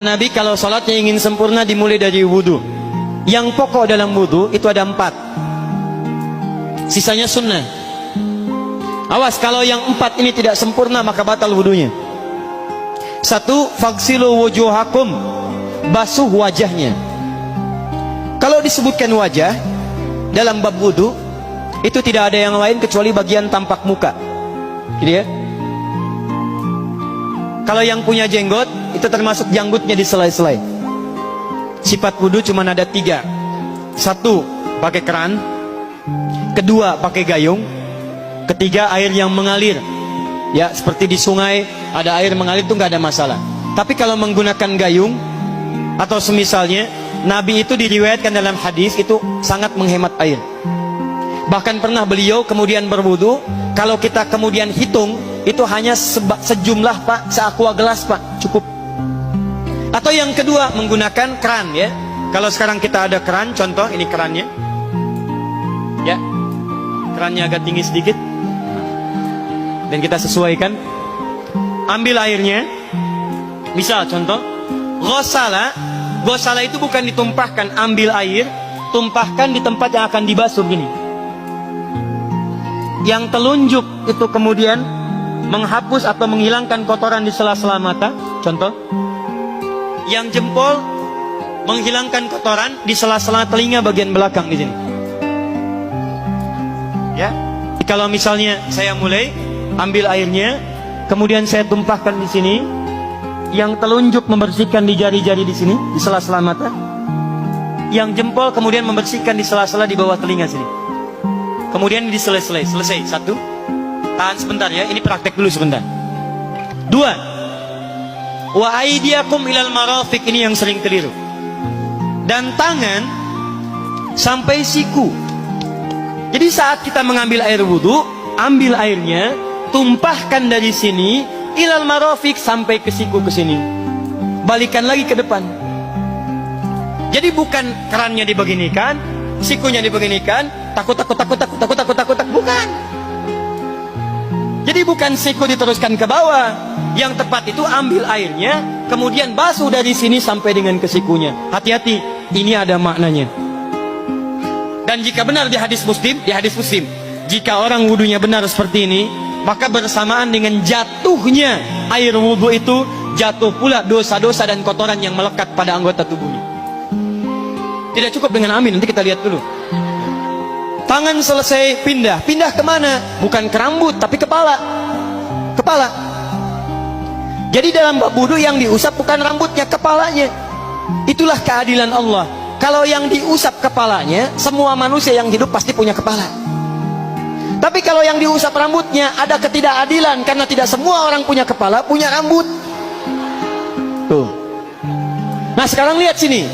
Nabi kalau sholatnya ingin sempurna dimulai dari wudhu. Yang pokok dalam wudhu itu ada 4. Sisanya sunnah. Awas kalau yang 4 ini tidak sempurna maka batal wudhunya. 1. Fagsilu wujuhakum, basuh wajahnya. Kalau disebutkan wajah dalam bab wudhu, itu tidak ada yang lain kecuali bagian tampak muka. Gitu ya. Kalau yang punya jenggot, itu termasuk janggutnya di selai-selai. Sifat wudhu cuma ada 3. 1, pakai keran. 2, pakai gayung. 3, air yang mengalir. Ya, seperti di sungai ada air mengalir itu nggak ada masalah. Tapi kalau menggunakan gayung atau semisalnya, Nabi itu diriwayatkan dalam hadis itu sangat menghemat air. Bahkan pernah beliau kemudian berwudu, kalau kita kemudian hitung itu hanya sejumlah pak, seaqua gelas pak, cukup. Atau yang kedua menggunakan keran ya. Kalau sekarang kita ada keran, contoh ini kerannya. Ya. Kerannya agak tinggi sedikit. Dan kita sesuaikan. Ambil airnya. Misal contoh, ghosala. Ghosala itu bukan ditumpahkan, ambil air, tumpahkan di tempat yang akan dibasuh gini. Yang telunjuk itu kemudian menghapus atau menghilangkan kotoran di sela-sela mata, contoh. Yang jempol menghilangkan kotoran di sela-sela telinga bagian belakang di sini. Ya. Kalau misalnya saya mulai ambil airnya, kemudian saya tumpahkan di sini. Yang telunjuk membersihkan di jari-jari di sini, di sela-sela mata. Yang jempol kemudian membersihkan di sela-sela di bawah telinga sini. Kemudian di selesai. 1. Tahan sebentar ya, ini praktek dulu sebentar. 2. Wa aidiakum ilal marafiq, ini yang sering keliru. Dan tangan sampai siku. Jadi saat kita mengambil air wudhu, ambil airnya, tumpahkan dari sini ilal marafiq sampai ke siku ke sini. Balikan lagi ke depan. Jadi bukan kerannya dibeginikan, sikunya dibeginikan, takut, bukan. Jadi bukan siku diteruskan ke bawah. Yang tepat itu ambil airnya, kemudian basuh dari sini sampai dengan ke sikunya. Hati-hati, ini ada maknanya. Dan jika benar di hadis Muslim, jika orang wudunya benar seperti ini, maka bersamaan dengan jatuhnya air wudhu itu, jatuh pula dosa-dosa dan kotoran yang melekat pada anggota tubuhnya. Tidak cukup dengan amin, nanti kita lihat dulu. Tangan selesai pindah kemana? Bukan ke rambut, tapi kepala. Jadi dalam bab wudu yang diusap bukan rambutnya, kepalanya. Itulah keadilan Allah. Kalau yang diusap kepalanya, semua manusia yang hidup pasti punya kepala. Tapi kalau yang diusap rambutnya, ada ketidakadilan, karena tidak semua orang punya kepala, punya rambut. Tuh. Nah sekarang lihat sini.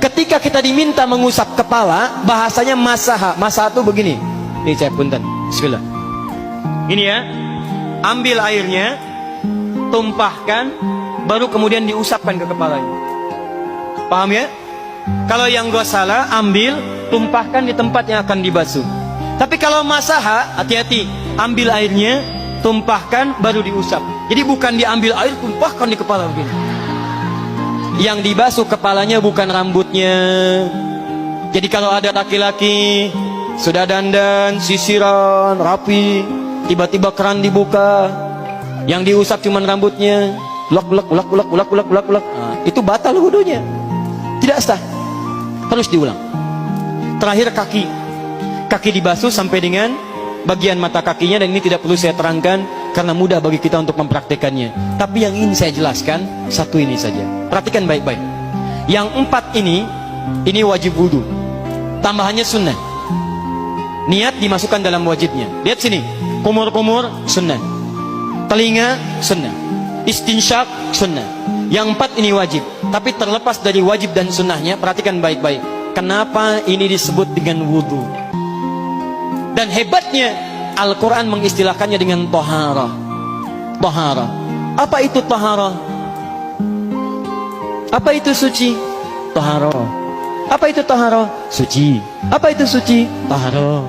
Ketika kita diminta mengusap kepala, bahasanya masaha. Masaha itu begini. Ini saya punten. Bismillah. Ini ya. Ambil airnya, tumpahkan, baru kemudian diusapkan ke kepalanya. Paham ya? Kalau yang ghosala, ambil, tumpahkan di tempat yang akan dibasuh. Tapi kalau masaha, hati-hati. Ambil airnya, tumpahkan, baru diusap. Jadi bukan diambil air, tumpahkan di kepala begini. Yang dibasuh kepalanya bukan rambutnya. Jadi kalau ada laki-laki sudah dandan, sisiran, rapi, tiba-tiba keran dibuka, yang diusap cuma rambutnya, ulak. Itu batal wudunya. Tidak sah. Harus diulang. Terakhir kaki dibasuh sampai dengan bagian mata kakinya, dan ini tidak perlu saya terangkan karena mudah bagi kita untuk mempraktekannya. Tapi yang ingin saya jelaskan satu ini saja. Perhatikan baik-baik. Yang 4 ini wajib wudhu. Tambahannya sunnah. Niat dimasukkan dalam wajibnya. Lihat sini. Kumur-kumur sunnah. Telinga sunnah. Istinsyak sunnah. Yang 4 ini wajib. Tapi terlepas dari wajib dan sunnahnya, perhatikan baik-baik. Kenapa ini disebut dengan wudhu? Dan hebatnya Al-Quran mengistilahkannya dengan toharah. Toharah. Apa itu toharah? Apa itu suci? Toharah. Apa itu toharah? Suci. Apa itu suci? Toharah.